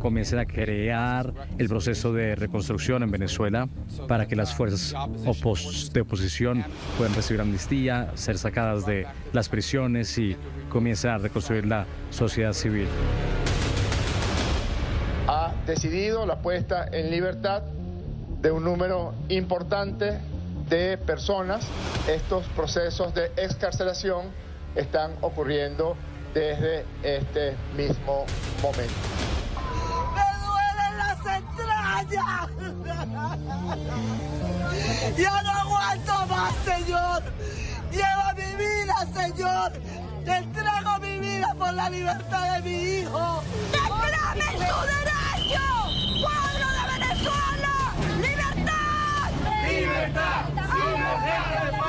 comiencen a crear el proceso de reconstrucción en Venezuela para que las fuerzas de oposición puedan recibir amnistía, ser sacadas de las prisiones y comiencen a reconstruir la sociedad civil. Ha decidido la puesta en libertad de un número importante de personas. Estos procesos de excarcelación están ocurriendo desde este mismo momento. ¡Me duelen las entrañas! ¡Ya no aguanto más, Señor! ¡Lleva mi vida, Señor! ¡Te entrego mi vida por la libertad de mi hijo! ¡Reclamen su derecho! ¡Pueblo de Venezuela! ¡Libertad! ¡Libertad!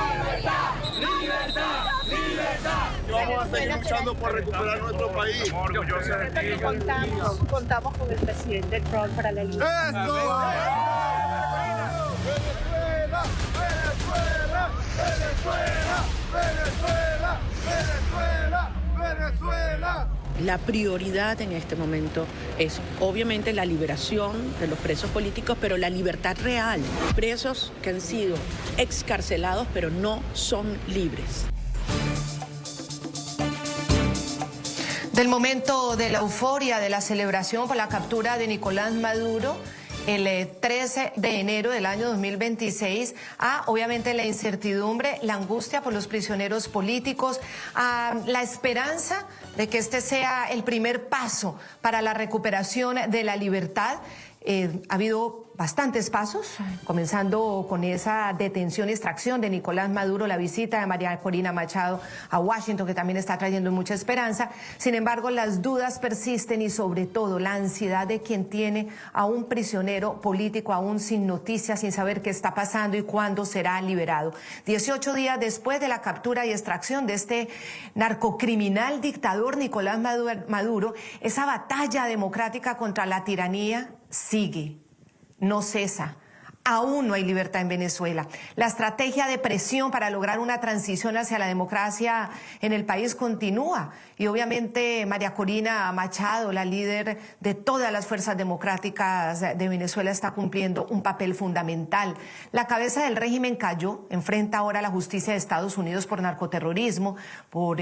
¡Libertad! ¡Libertad! ¡Libertad! Vamos a seguir luchando por recuperar nuestro país. Contamos con el presidente Trump para la libertad. ¡Eso! ¡Venezuela! ¡Venezuela! ¡Venezuela! ¡Venezuela! ¡Venezuela! ¡Venezuela! La prioridad en este momento es obviamente la liberación de los presos políticos, pero la libertad real. Presos que han sido excarcelados pero no son libres. Del momento de la euforia de la celebración por la captura de Nicolás Maduro el 13 de enero del año 2026, a obviamente la incertidumbre, la angustia por los prisioneros políticos, a la esperanza de que este sea el primer paso para la recuperación de la libertad. Ha habido bastantes pasos, comenzando con esa detención y extracción de Nicolás Maduro, la visita de María Corina Machado a Washington, que también está trayendo mucha esperanza. Sin embargo, las dudas persisten y sobre todo la ansiedad de quien tiene a un prisionero político aún sin noticias, sin saber qué está pasando y cuándo será liberado. 18 días después de la captura y extracción de este narcocriminal dictador Nicolás Maduro, esa batalla democrática contra la tiranía sigue, no cesa. Aún no hay libertad en Venezuela. La estrategia de presión para lograr una transición hacia la democracia en el país continúa. Y obviamente María Corina Machado, la líder de todas las fuerzas democráticas de Venezuela, está cumpliendo un papel fundamental. La cabeza del régimen cayó, enfrenta ahora a la justicia de Estados Unidos por narcoterrorismo, por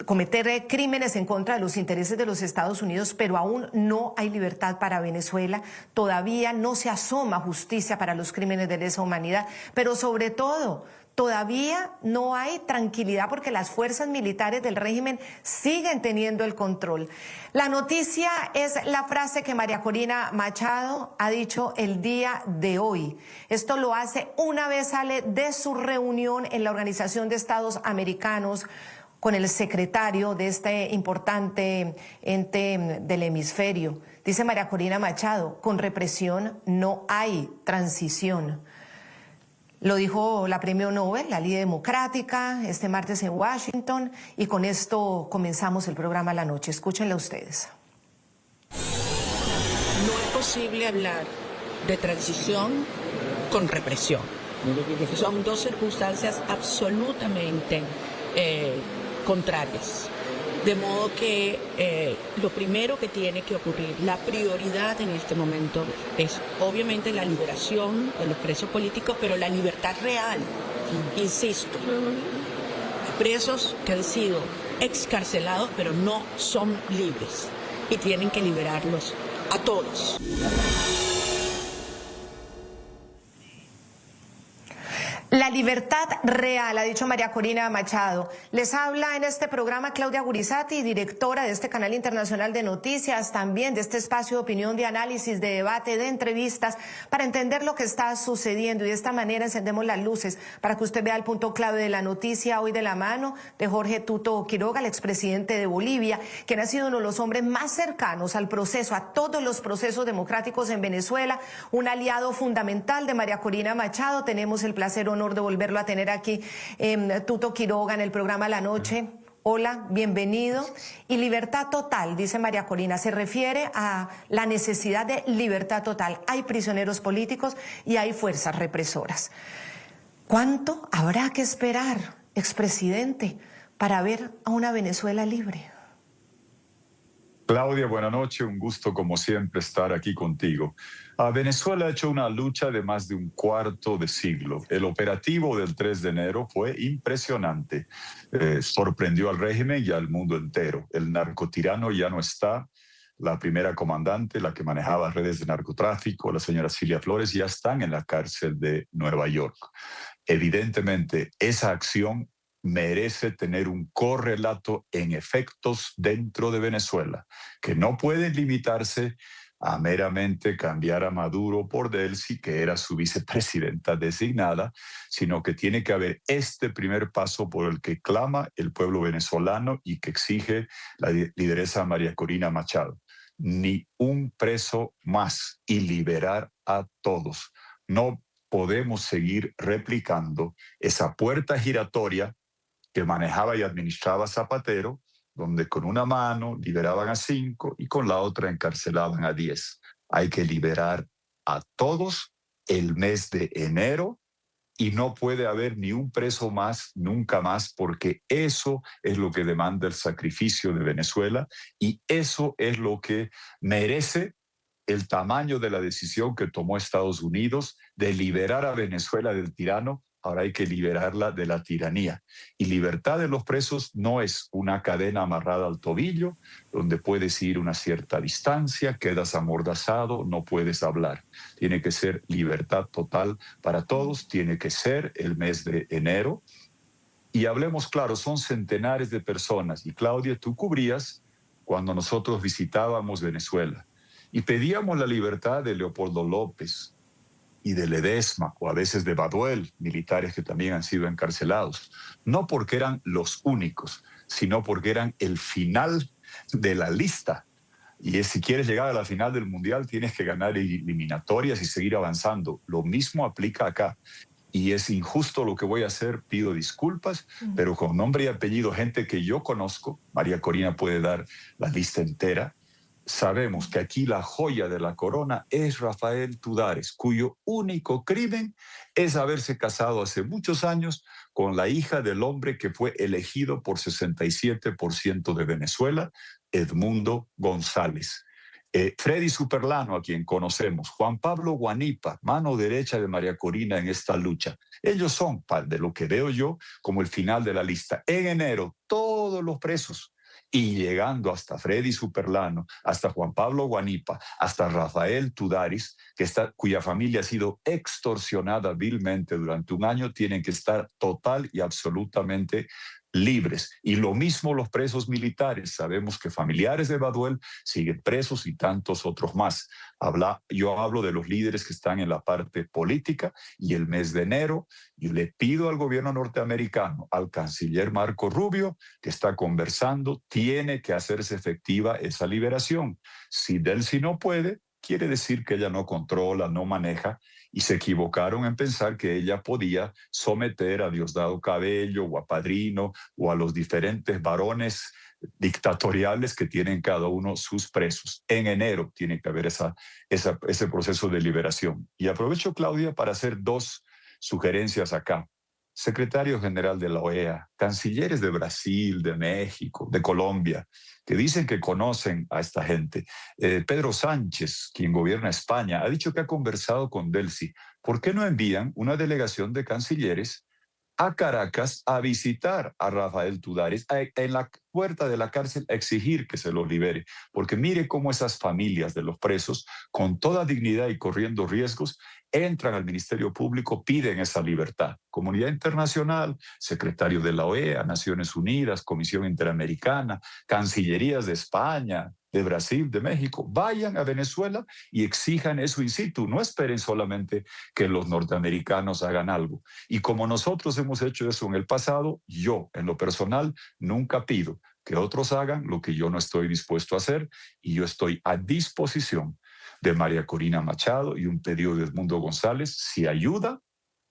cometer crímenes en contra de los intereses de los Estados Unidos, pero aún no hay libertad para Venezuela, todavía no se asoma justicia para los crímenes de lesa humanidad, pero sobre todo, todavía no hay tranquilidad porque las fuerzas militares del régimen siguen teniendo el control. La noticia es la frase que María Corina Machado ha dicho el día de hoy. Esto lo hace una vez sale de su reunión en la Organización de Estados Americanos con el secretario de este importante ente del hemisferio. Dice María Corina Machado, con represión no hay transición. Lo dijo la premio Nobel, la líder democrática, este martes en Washington, y con esto comenzamos el programa La Noche. Escúchenla ustedes. No es posible hablar de transición con represión. Son dos circunstancias absolutamente contrarias. De modo que lo primero que tiene que ocurrir, la prioridad en este momento es obviamente la liberación de los presos políticos, pero la libertad real, insisto, presos que han sido excarcelados pero no son libres y tienen que liberarlos a todos. La libertad real, ha dicho María Corina Machado. Les habla en este programa Claudia Gurizati, directora de este canal internacional de noticias, también de este espacio de opinión, de análisis, de debate, de entrevistas, para entender lo que está sucediendo. Y de esta manera encendemos las luces para que usted vea el punto clave de la noticia hoy de la mano de Jorge Tuto Quiroga, el expresidente de Bolivia, quien ha sido uno de los hombres más cercanos al proceso, a todos los procesos democráticos en Venezuela, un aliado fundamental de María Corina Machado. Tenemos el placer, honor de volverlo a tener aquí, Tuto Quiroga, en el programa La Noche. Hola, bienvenido. Y libertad total, dice María Corina, se refiere a la necesidad de libertad total. Hay prisioneros políticos y hay fuerzas represoras. ¿Cuánto habrá que esperar, expresidente, para ver a una Venezuela libre? Claudia, buenas noches. Un gusto, como siempre, estar aquí contigo. Venezuela ha hecho una lucha de más de un cuarto de siglo. El operativo del 3 de enero fue impresionante. Sorprendió al régimen y al mundo entero. El narcotirano ya no está. La primera comandante, la que manejaba redes de narcotráfico, la señora Cilia Flores, ya están en la cárcel de Nueva York. Evidentemente, esa acción merece tener un correlato en efectos dentro de Venezuela, que no pueden limitarse a meramente cambiar a Maduro por Delcy, que era su vicepresidenta designada, sino que tiene que haber este primer paso por el que clama el pueblo venezolano y que exige la lideresa María Corina Machado. Ni un preso más y liberar a todos. No podemos seguir replicando esa puerta giratoria que manejaba y administraba Zapatero, donde con una mano liberaban a 5 y con la otra encarcelaban a 10. Hay que liberar a todos el mes de enero y no puede haber ni un preso más, nunca más, porque eso es lo que demanda el sacrificio de Venezuela y eso es lo que merece el tamaño de la decisión que tomó Estados Unidos de liberar a Venezuela del tirano. Ahora hay que liberarla de la tiranía. Y libertad de los presos no es una cadena amarrada al tobillo, donde puedes ir una cierta distancia, quedas amordazado, no puedes hablar. Tiene que ser libertad total para todos, tiene que ser el mes de enero. Y hablemos claro, son centenares de personas. Y Claudia, tú cubrías cuando nosotros visitábamos Venezuela y pedíamos la libertad de Leopoldo López y de Ledesma, o a veces de Baduel, militares que también han sido encarcelados, no porque eran los únicos, sino porque eran el final de la lista. Y si quieres llegar a la final del Mundial, tienes que ganar eliminatorias y seguir avanzando. Lo mismo aplica acá. Y es injusto lo que voy a hacer, pido disculpas, pero con nombre y apellido, gente que yo conozco, María Corina puede dar la lista entera, sabemos que aquí la joya de la corona es Rafael Tudares, cuyo único crimen es haberse casado hace muchos años con la hija del hombre que fue elegido por 67% de Venezuela, Edmundo González. Freddy Superlano, a quien conocemos, Juan Pablo Guanipa, mano derecha de María Corina en esta lucha. Ellos son, de lo que veo yo, como el final de la lista. En enero, todos los presos. Y llegando hasta Freddy Superlano, hasta Juan Pablo Guanipa, hasta Rafael Tudares, cuya familia ha sido extorsionada vilmente durante un año, tienen que estar total y absolutamente libres. Y lo mismo los presos militares. Sabemos que familiares de Baduel siguen presos y tantos otros más. Yo hablo de los líderes que están en la parte política y el mes de enero yo le pido al gobierno norteamericano, al canciller Marco Rubio, que está conversando, tiene que hacerse efectiva esa liberación. Si Delcy no puede, quiere decir que ella no controla, no maneja, y se equivocaron en pensar que ella podía someter a Diosdado Cabello o a Padrino o a los diferentes varones dictatoriales que tienen cada uno sus presos. En enero tiene que haber ese proceso de liberación. Y aprovecho, Claudia, para hacer 2 sugerencias acá. Secretario General de la OEA, cancilleres de Brasil, de México, de Colombia, que dicen que conocen a esta gente. Pedro Sánchez, quien gobierna España, ha dicho que ha conversado con Delcy. ¿Por qué no envían una delegación de cancilleres a Caracas a visitar a Rafael Tudares, en la puerta de la cárcel, a exigir que se los libere? Porque mire cómo esas familias de los presos, con toda dignidad y corriendo riesgos, entran al Ministerio Público, piden esa libertad. Comunidad internacional, secretario de la OEA, Naciones Unidas, Comisión Interamericana, cancillerías de España, de Brasil, de México, vayan a Venezuela y exijan eso in situ. No esperen solamente que los norteamericanos hagan algo. Y como nosotros hemos hecho eso en el pasado, yo, en lo personal, nunca pido que otros hagan lo que yo no estoy dispuesto a hacer, y yo estoy a disposición de María Corina Machado y un pedido de Edmundo González, si ayuda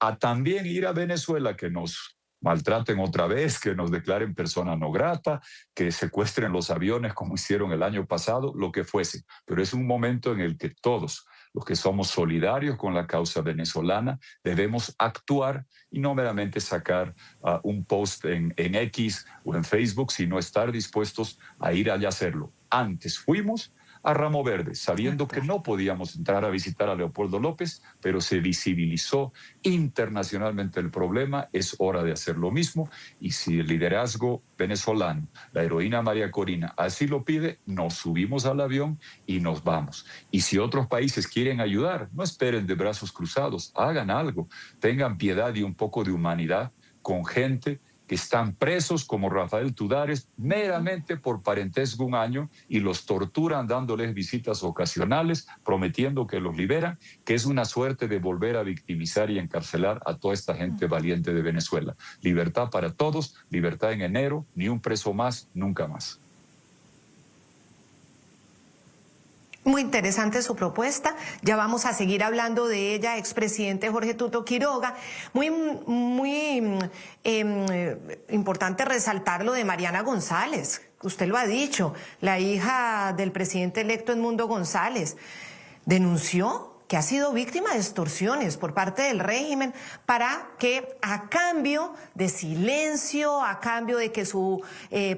a también ir a Venezuela, que nos maltraten otra vez, que nos declaren persona no grata, que secuestren los aviones como hicieron el año pasado, lo que fuese. Pero es un momento en el que todos los que somos solidarios con la causa venezolana debemos actuar y no meramente sacar un post en X o en Facebook, sino estar dispuestos a ir allá a hacerlo. Antes fuimos a Ramo Verde, sabiendo que no podíamos entrar a visitar a Leopoldo López, pero se visibilizó internacionalmente el problema. Es hora de hacer lo mismo, y si el liderazgo venezolano, la heroína María Corina, así lo pide, nos subimos al avión y nos vamos. Y si otros países quieren ayudar, no esperen de brazos cruzados, hagan algo, tengan piedad y un poco de humanidad con gente que están presos como Rafael Tudares meramente por parentesco un año, y los torturan dándoles visitas ocasionales, prometiendo que los liberan, que es una suerte de volver a victimizar y encarcelar a toda esta gente valiente de Venezuela. Libertad para todos, libertad en enero, ni un preso más, nunca más. Muy interesante su propuesta. Ya vamos a seguir hablando de ella, expresidente Jorge Tuto Quiroga. Muy importante resaltar lo de Mariana González. Usted lo ha dicho, la hija del presidente electo Edmundo González denunció que ha sido víctima de extorsiones por parte del régimen para que, a cambio de silencio, a cambio de que su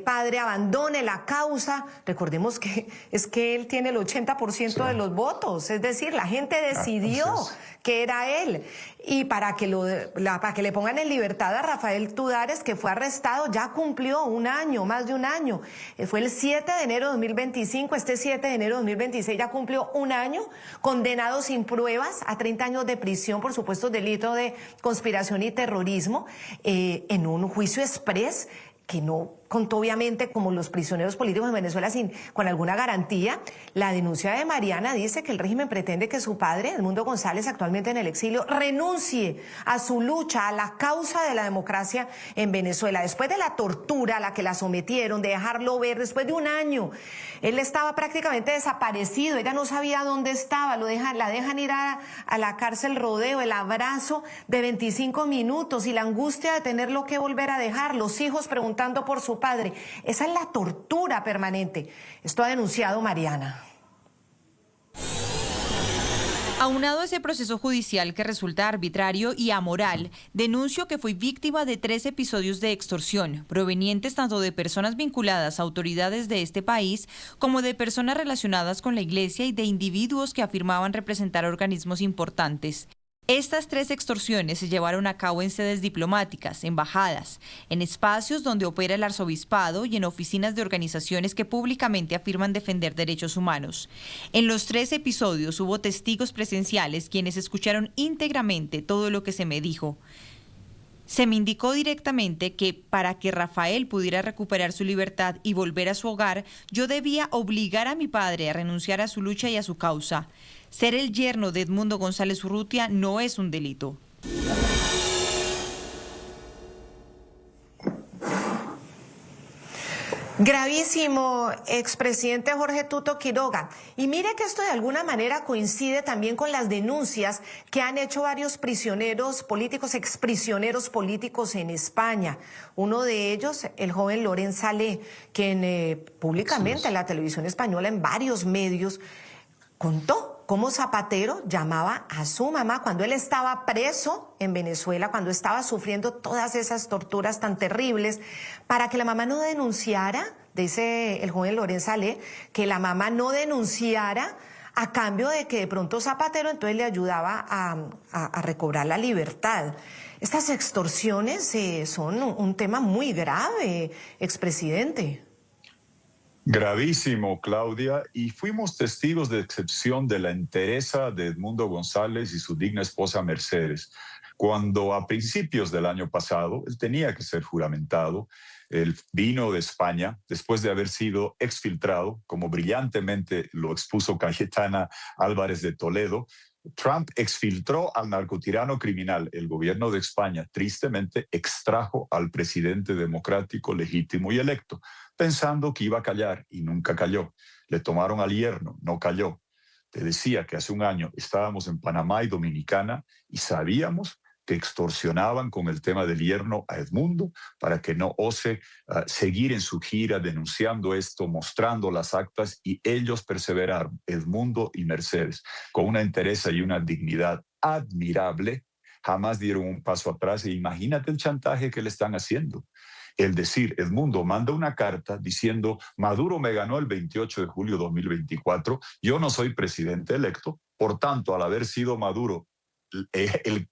padre abandone la causa, recordemos que es que él tiene el 80% de los votos, es decir, la gente decidió que era él, y para que le pongan en libertad a Rafael Tudares, que fue arrestado, ya cumplió un año, más de un año, fue el 7 de enero de 2025, este 7 de enero de 2026 ya cumplió un año, condenado sin pruebas a 30 años de prisión por supuesto delito de conspiración y terrorismo, en un juicio exprés que no contó obviamente como los prisioneros políticos en Venezuela con alguna garantía. La denuncia de Mariana dice que el régimen pretende que su padre, Edmundo González, actualmente en el exilio, renuncie a su lucha, a la causa de la democracia en Venezuela. Después de la tortura a la que la sometieron, de dejarlo ver, después de un año, él estaba prácticamente desaparecido, ella no sabía dónde estaba, la dejan ir a la cárcel Rodeo, el abrazo de 25 minutos y la angustia de tenerlo que volver a dejar, los hijos preguntando por su padre. Esa es la tortura permanente. Esto ha denunciado Mariana. Aunado a ese proceso judicial que resulta arbitrario y amoral, denuncio que fui víctima de 3 episodios de extorsión, provenientes tanto de personas vinculadas a autoridades de este país como de personas relacionadas con la Iglesia y de individuos que afirmaban representar organismos importantes. Estas 3 extorsiones se llevaron a cabo en sedes diplomáticas, embajadas, en espacios donde opera el arzobispado y en oficinas de organizaciones que públicamente afirman defender derechos humanos. En los 3 episodios hubo testigos presenciales quienes escucharon íntegramente todo lo que se me dijo. Se me indicó directamente que para que Rafael pudiera recuperar su libertad y volver a su hogar, yo debía obligar a mi padre a renunciar a su lucha y a su causa. Ser el yerno de Edmundo González Urrutia no es un delito. Gravísimo, expresidente Jorge Tuto Quiroga. Y mire que esto de alguna manera coincide también con las denuncias que han hecho varios prisioneros políticos, exprisioneros políticos en España. Uno de ellos, el joven Loren Salé, quien públicamente en la televisión española, en varios medios, contó cómo Zapatero llamaba a su mamá cuando él estaba preso en Venezuela, cuando estaba sufriendo todas esas torturas tan terribles, para que la mamá no denunciara, dice el joven Loren Salé, que la mamá no denunciara a cambio de que de pronto Zapatero entonces le ayudaba a recobrar la libertad. Estas extorsiones son un tema muy grave, expresidente. Gravísimo, Claudia, y fuimos testigos de excepción de la entereza de Edmundo González y su digna esposa Mercedes, cuando a principios del año pasado él tenía que ser juramentado. Él vino de España después de haber sido exfiltrado, como brillantemente lo expuso Cayetana Álvarez de Toledo. Trump exfiltró al narcotirano criminal. El gobierno de España tristemente extrajo al presidente democrático legítimo y electo, pensando que iba a callar, y nunca calló. Le tomaron al yerno, no calló. Te decía que hace un año estábamos en Panamá y Dominicana y sabíamos que extorsionaban con el tema del yerno a Edmundo para que no ose seguir en su gira denunciando esto, mostrando las actas, y ellos perseveraron, Edmundo y Mercedes, con una entereza y una dignidad admirable. Jamás dieron un paso atrás, e imagínate el chantaje que le están haciendo. El decir, el mundo manda una carta diciendo, Maduro me ganó el 28 de julio de 2024, yo no soy presidente electo, por tanto, al haber sido Maduro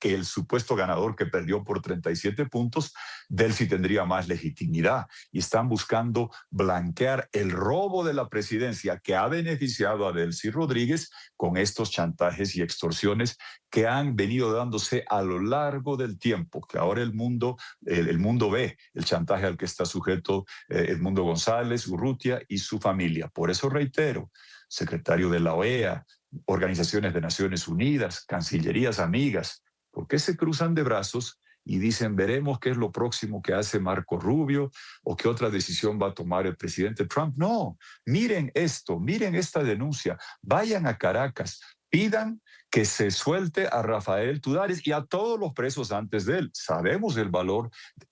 el supuesto ganador que perdió por 37 puntos, Delcy tendría más legitimidad. Y están buscando blanquear el robo de la presidencia que ha beneficiado a Delcy Rodríguez con estos chantajes y extorsiones que han venido dándose a lo largo del tiempo, que ahora el mundo ve el chantaje al que está sujeto Edmundo González, Urrutia y su familia. Por eso reitero, secretario de la OEA, organizaciones de Naciones Unidas, cancillerías amigas, ¿por qué se cruzan de brazos y dicen veremos qué es lo próximo que hace Marco Rubio o qué otra decisión va a tomar el presidente Trump? No, miren esto, miren esta denuncia, vayan a Caracas, pidan que se suelte a Rafael Tudares y a todos los presos antes de él. Sabemos el valor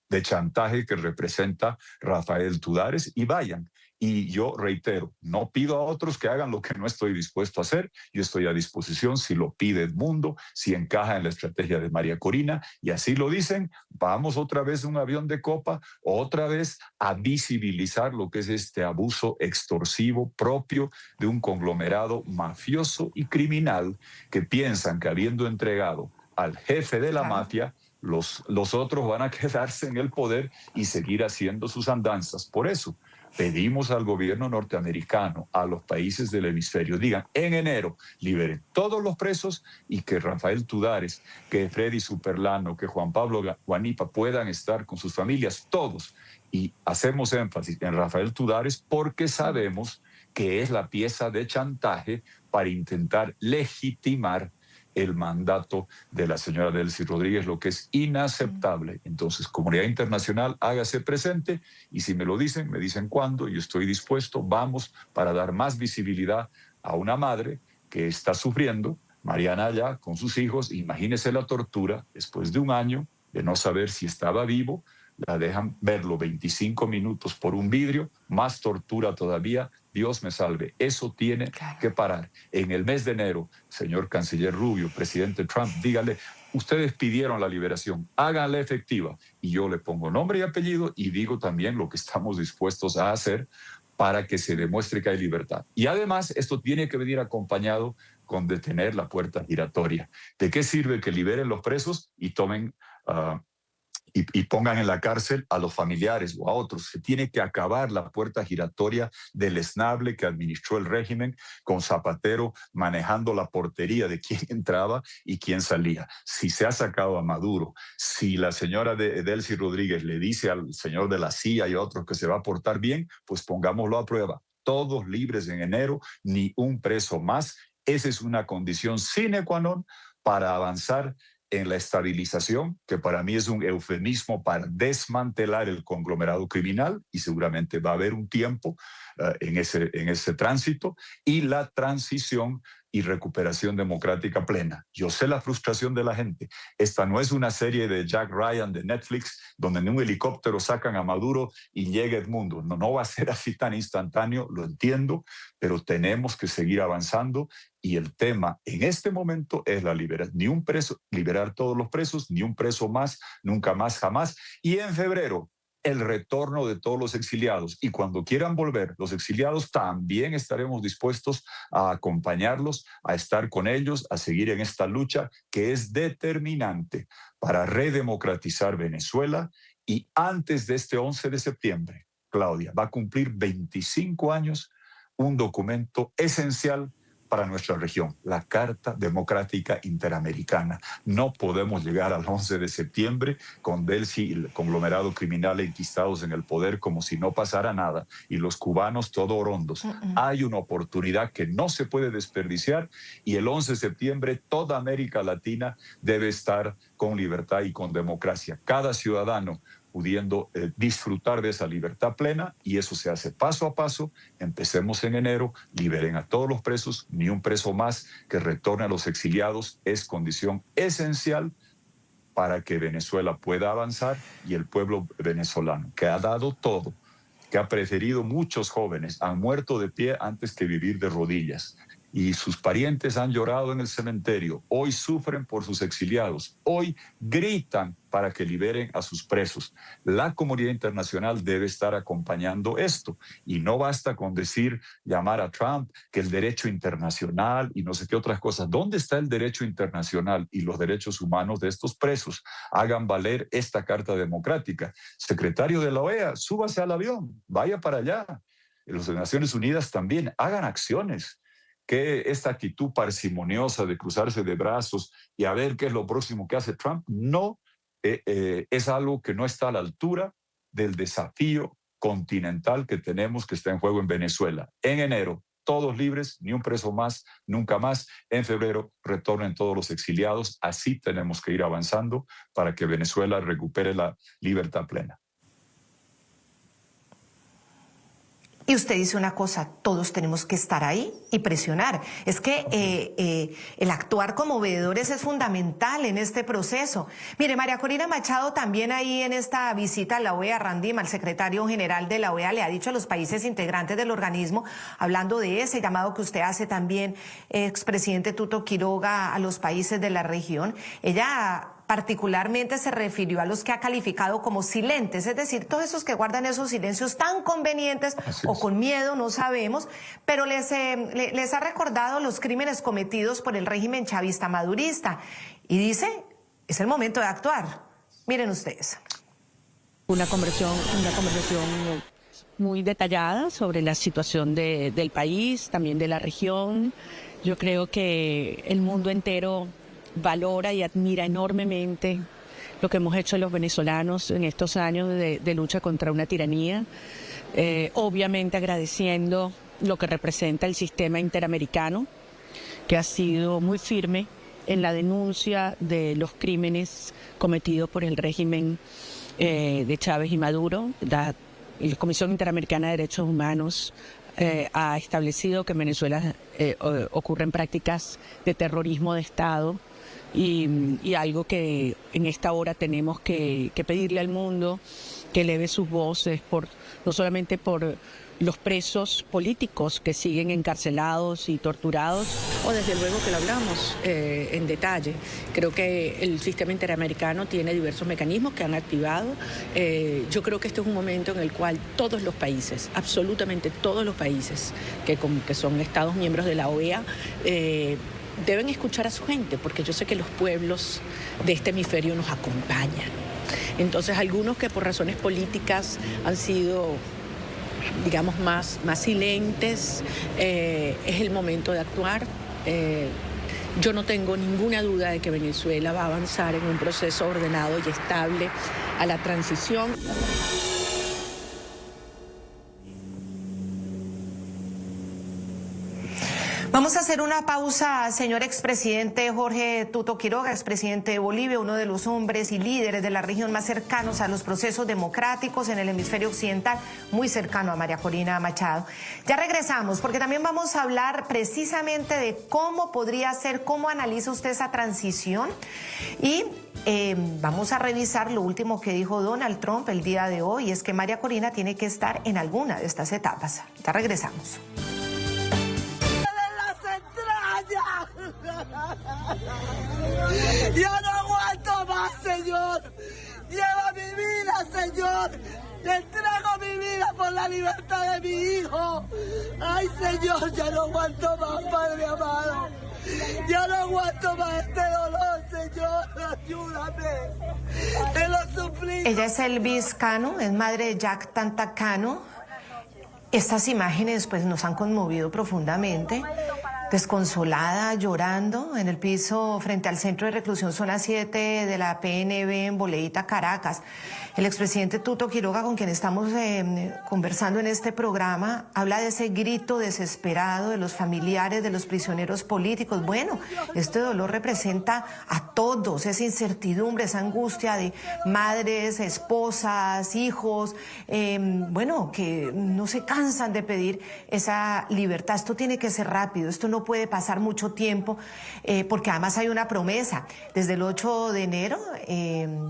de chantaje que representa Rafael Tudares y vayan. Y yo reitero, no pido a otros que hagan lo que no estoy dispuesto a hacer. Yo estoy a disposición si lo pide Edmundo, si encaja en la estrategia de María Corina, y así lo dicen, vamos otra vez a un avión de copa, otra vez a visibilizar lo que es este abuso extorsivo propio de un conglomerado mafioso y criminal que piensan que habiendo entregado al jefe de la mafia, los otros van a quedarse en el poder y seguir haciendo sus andanzas. Por eso pedimos al gobierno norteamericano, a los países del hemisferio, digan, en enero liberen todos los presos y que Rafael Tudares, que Freddy Superlano, que Juan Pablo Guanipa puedan estar con sus familias, todos. Y hacemos énfasis en Rafael Tudares porque sabemos que es la pieza de chantaje para intentar legitimar el mandato de la señora Delcy Rodríguez, lo que es inaceptable. Entonces, comunidad internacional, hágase presente y si me lo dicen, me dicen cuándo, yo estoy dispuesto, vamos para dar más visibilidad a una madre que está sufriendo, Mariana allá con sus hijos, imagínese la tortura después de un año de no saber si estaba vivo, la dejan verlo 25 minutos por un vidrio, más tortura todavía, Dios me salve. Eso tiene que parar. En el mes de enero, señor canciller Rubio, presidente Trump, dígale, ustedes pidieron la liberación, háganla efectiva. Y yo le pongo nombre y apellido y digo también lo que estamos dispuestos a hacer para que se demuestre que hay libertad. Y además, esto tiene que venir acompañado con detener la puerta giratoria. ¿De qué sirve que liberen los presos y tomen... Y pongan en la cárcel a los familiares o a otros? Se tiene que acabar la puerta giratoria deleznable que administró el régimen, con Zapatero manejando la portería de quién entraba y quién salía. Si se ha sacado a Maduro, si la señora Delcy Rodríguez le dice al señor de la CIA y a otros que se va a portar bien, pues pongámoslo a prueba. Todos libres en enero, ni un preso más. Esa es una condición sine qua non para avanzar en la estabilización, que para mí es un eufemismo para desmantelar el conglomerado criminal, y seguramente va a haber un tiempo en ese tránsito, y la transición y recuperación democrática plena. Yo sé la frustración de la gente. Esta no es una serie de Jack Ryan de Netflix, donde en un helicóptero sacan a Maduro y llega Edmundo. No va a ser así tan instantáneo, lo entiendo, pero tenemos que seguir avanzando. Y el tema en este momento es la liberación. Ni un preso, liberar todos los presos, ni un preso más, nunca más, jamás. Y en febrero, el retorno de todos los exiliados. Y cuando quieran volver los exiliados, también estaremos dispuestos a acompañarlos, a estar con ellos, a seguir en esta lucha que es determinante para redemocratizar Venezuela. Y antes de este 11 de septiembre, Claudia, va a cumplir 25 años un documento esencial para nuestra región, la Carta Democrática Interamericana. No podemos llegar al 11 de septiembre con Delcy y el conglomerado criminal enquistados en el poder como si no pasara nada y los cubanos todo orondos. Hay una oportunidad que no se puede desperdiciar y el 11 de septiembre toda América Latina debe estar con libertad y con democracia. Cada ciudadano pudiendo disfrutar de esa libertad plena, y eso se hace paso a paso. Empecemos en enero, liberen a todos los presos, ni un preso más, que retorne a los exiliados, es condición esencial para que Venezuela pueda avanzar, y el pueblo venezolano, que ha dado todo, que ha preferido, muchos jóvenes han muerto de pie antes que vivir de rodillas. y sus parientes han llorado en el cementerio, hoy sufren por sus exiliados, hoy gritan para que liberen a sus presos. La comunidad internacional debe estar acompañando esto y no basta con decir, llamar a Trump que el derecho internacional y no sé qué otras cosas. ¿Dónde está el derecho internacional y los derechos humanos de estos presos? Hagan valer esta Carta Democrática. Secretario de la OEA, súbase al avión, vaya para allá. Los de Naciones Unidas también hagan acciones. Que esta actitud parsimoniosa de cruzarse de brazos y a ver qué es lo próximo que hace Trump, no es algo que no está a la altura del desafío continental que tenemos que está en juego en Venezuela. En enero, todos libres, ni un preso más, nunca más. En febrero, retornen todos los exiliados. Así tenemos que ir avanzando para que Venezuela recupere la libertad plena. Y usted dice una cosa, todos tenemos que estar ahí y presionar. Es que el actuar como veedores es fundamental en este proceso. Mire, María Corina Machado también ahí en esta visita a la OEA, Randy, al secretario general de la OEA, le ha dicho a los países integrantes del organismo, hablando de ese llamado que usted hace también, expresidente Tuto Quiroga, a los países de la región. Ella particularmente se refirió a los que ha calificado como silentes, es decir, todos esos que guardan esos silencios tan convenientes o con miedo, no sabemos, pero les ha recordado los crímenes cometidos por el régimen chavista madurista y dice, es el momento de actuar. Miren ustedes. Una conversación muy detallada sobre la situación del país, también de la región. Yo creo que el mundo entero valora y admira enormemente lo que hemos hecho los venezolanos en estos años de lucha contra una tiranía, obviamente agradeciendo lo que representa el sistema interamericano, que ha sido muy firme en la denuncia de los crímenes cometidos por el régimen de Chávez y Maduro. La Comisión Interamericana de Derechos Humanos ha establecido que en Venezuela ocurren prácticas de terrorismo de Estado, y algo que en esta hora tenemos que pedirle al mundo que eleve sus voces, no solamente por los presos políticos que siguen encarcelados y torturados, o desde luego que lo hablamos en detalle. Creo que el sistema interamericano tiene diversos mecanismos que han activado. Yo creo que este es un momento en el cual todos los países, absolutamente todos los países que son estados miembros de la OEA, deben escuchar a su gente, porque yo sé que los pueblos de este hemisferio nos acompañan. Entonces, algunos que por razones políticas han sido, digamos, más silentes, es el momento de actuar. Yo no tengo ninguna duda de que Venezuela va a avanzar en un proceso ordenado y estable a la transición. Vamos a hacer una pausa, señor expresidente Jorge Tuto Quiroga, expresidente de Bolivia, uno de los hombres y líderes de la región más cercanos a los procesos democráticos en el hemisferio occidental, muy cercano a María Corina Machado. Ya regresamos, porque también vamos a hablar precisamente de cómo podría ser, cómo analiza usted esa transición y vamos a revisar lo último que dijo Donald Trump el día de hoy, y es que María Corina tiene que estar en alguna de estas etapas. Ya regresamos. Ya no aguanto más, Señor. Lleva mi vida, Señor. Te entrego mi vida por la libertad de mi hijo. Ay, Señor, ya no aguanto más, Padre amado. Ya no aguanto más este dolor, Señor. Ayúdame. Te lo suplico. Ella es Elvis Cano, es madre de Jack Tanta Cano. Estas imágenes pues nos han conmovido profundamente. Desconsolada, llorando en el piso frente al Centro de Reclusión Zona 7 de la PNB en Boleíta, Caracas. El expresidente Tuto Quiroga, con quien estamos conversando en este programa, habla de ese grito desesperado de los familiares de los prisioneros políticos. Bueno, este dolor representa a todos, esa incertidumbre, esa angustia de madres, esposas, hijos, bueno, que no se cansan de pedir esa libertad. Esto tiene que ser rápido, esto no no puede pasar mucho tiempo, porque además hay una promesa. Desde el 8 de enero,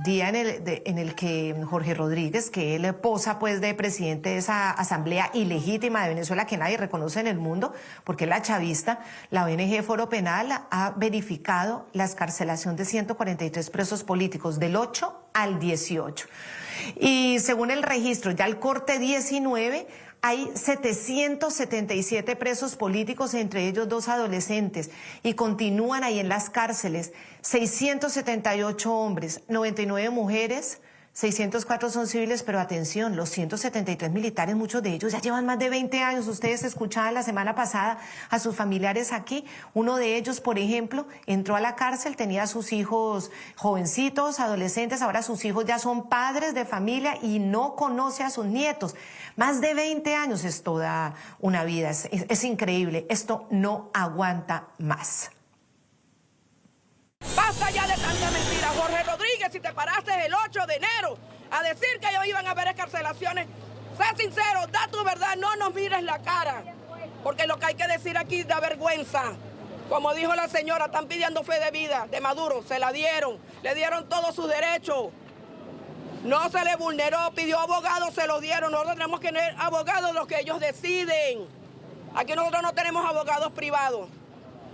día en el que Jorge Rodríguez, que él posa pues de presidente de esa asamblea ilegítima de Venezuela que nadie reconoce en el mundo, porque es la chavista, la ONG Foro Penal ha verificado la excarcelación de 143 presos políticos del 8 al 18. Y según el registro, ya el corte 19, hay 777 presos políticos, entre ellos 2 adolescentes, y continúan ahí en las cárceles 678 hombres, 99 mujeres, 604 son civiles, pero atención, los 173 militares, muchos de ellos ya llevan más de 20 años. Ustedes escuchaban la semana pasada a sus familiares aquí. Uno de ellos, por ejemplo, entró a la cárcel, tenía a sus hijos jovencitos, adolescentes, ahora sus hijos ya son padres de familia y no conoce a sus nietos. Más de 20 años es toda una vida, es increíble. Esto no aguanta más. Basta ya de tanta mentira, Jorge Rodríguez. Si te paraste el 8 de enero a decir que ellos iban a haber escarcelaciones, sé sincero, da tu verdad, no nos mires la cara, porque lo que hay que decir aquí da vergüenza. Como dijo la señora, están pidiendo fe de vida de Maduro, se la dieron, le dieron todos sus derechos. No se le vulneró, pidió abogados, se lo dieron. Nosotros tenemos que tener abogados, los que ellos deciden. Aquí nosotros no tenemos abogados privados.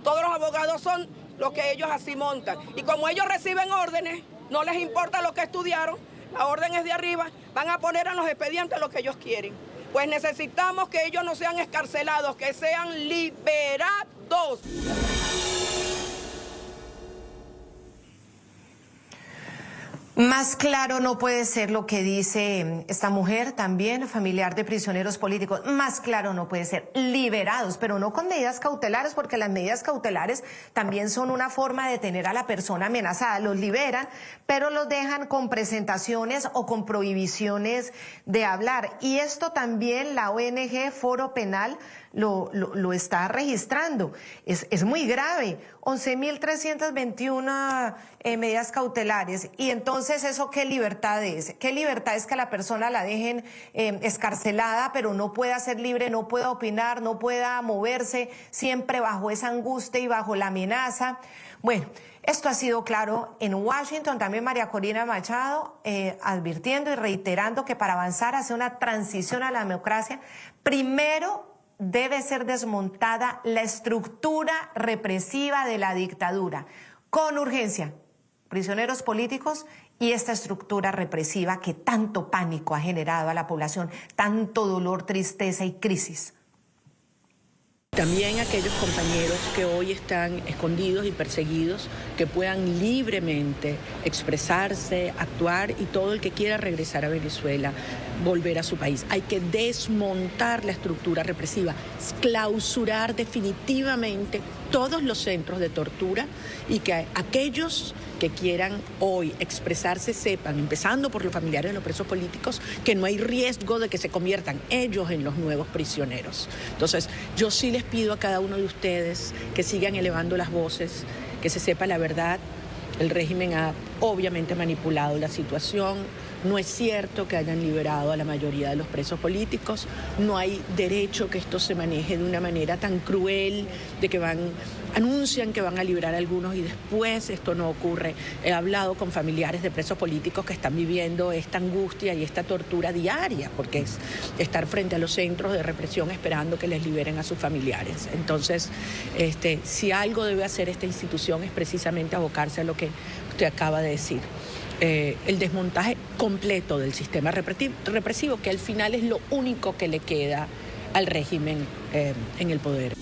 Todos los abogados son los que ellos así montan. Y como ellos reciben órdenes, no les importa lo que estudiaron, la orden es de arriba, van a poner en los expedientes lo que ellos quieren. Pues necesitamos que ellos no sean escarcelados, que sean liberados. Más claro no puede ser lo que dice esta mujer, también familiar de prisioneros políticos. Más claro no puede ser. Liberados, pero no con medidas cautelares, porque las medidas cautelares también son una forma de tener a la persona amenazada. Los liberan, pero los dejan con presentaciones o con prohibiciones de hablar. Y esto también la ONG Foro Penal lo está registrando. Es muy grave. 11.321 medidas cautelares. Y entonces, ¿eso qué libertad es? ¿Qué libertad es que a la persona la dejen escarcelada, pero no pueda ser libre, no pueda opinar, no pueda moverse, siempre bajo esa angustia y bajo la amenaza? Bueno, esto ha sido claro en Washington, también María Corina Machado advirtiendo y reiterando que para avanzar hacia una transición a la democracia, primero debe ser desmontada la estructura represiva de la dictadura, con urgencia, prisioneros políticos y esta estructura represiva que tanto pánico ha generado a la población, tanto dolor, tristeza y crisis. También aquellos compañeros que hoy están escondidos y perseguidos, que puedan libremente expresarse, actuar, y todo el que quiera regresar a Venezuela, volver a su país. Hay que desmontar la estructura represiva, clausurar definitivamente todos los centros de tortura, y que aquellos que quieran hoy expresarse sepan, empezando por los familiares de los presos políticos, que no hay riesgo de que se conviertan ellos en los nuevos prisioneros. Entonces, yo sí les pido a cada uno de ustedes que sigan elevando las voces, que se sepa la verdad. El régimen ha obviamente manipulado la situación. No es cierto que hayan liberado a la mayoría de los presos políticos. No hay derecho que esto se maneje de una manera tan cruel, de que anuncian que van a liberar a algunos y después esto no ocurre. He hablado con familiares de presos políticos que están viviendo esta angustia y esta tortura diaria, porque es estar frente a los centros de represión esperando que les liberen a sus familiares. Entonces, si algo debe hacer esta institución es precisamente abocarse a lo que usted acaba de decir. El desmontaje completo del sistema represivo, que al final es lo único que le queda al régimen en el poder.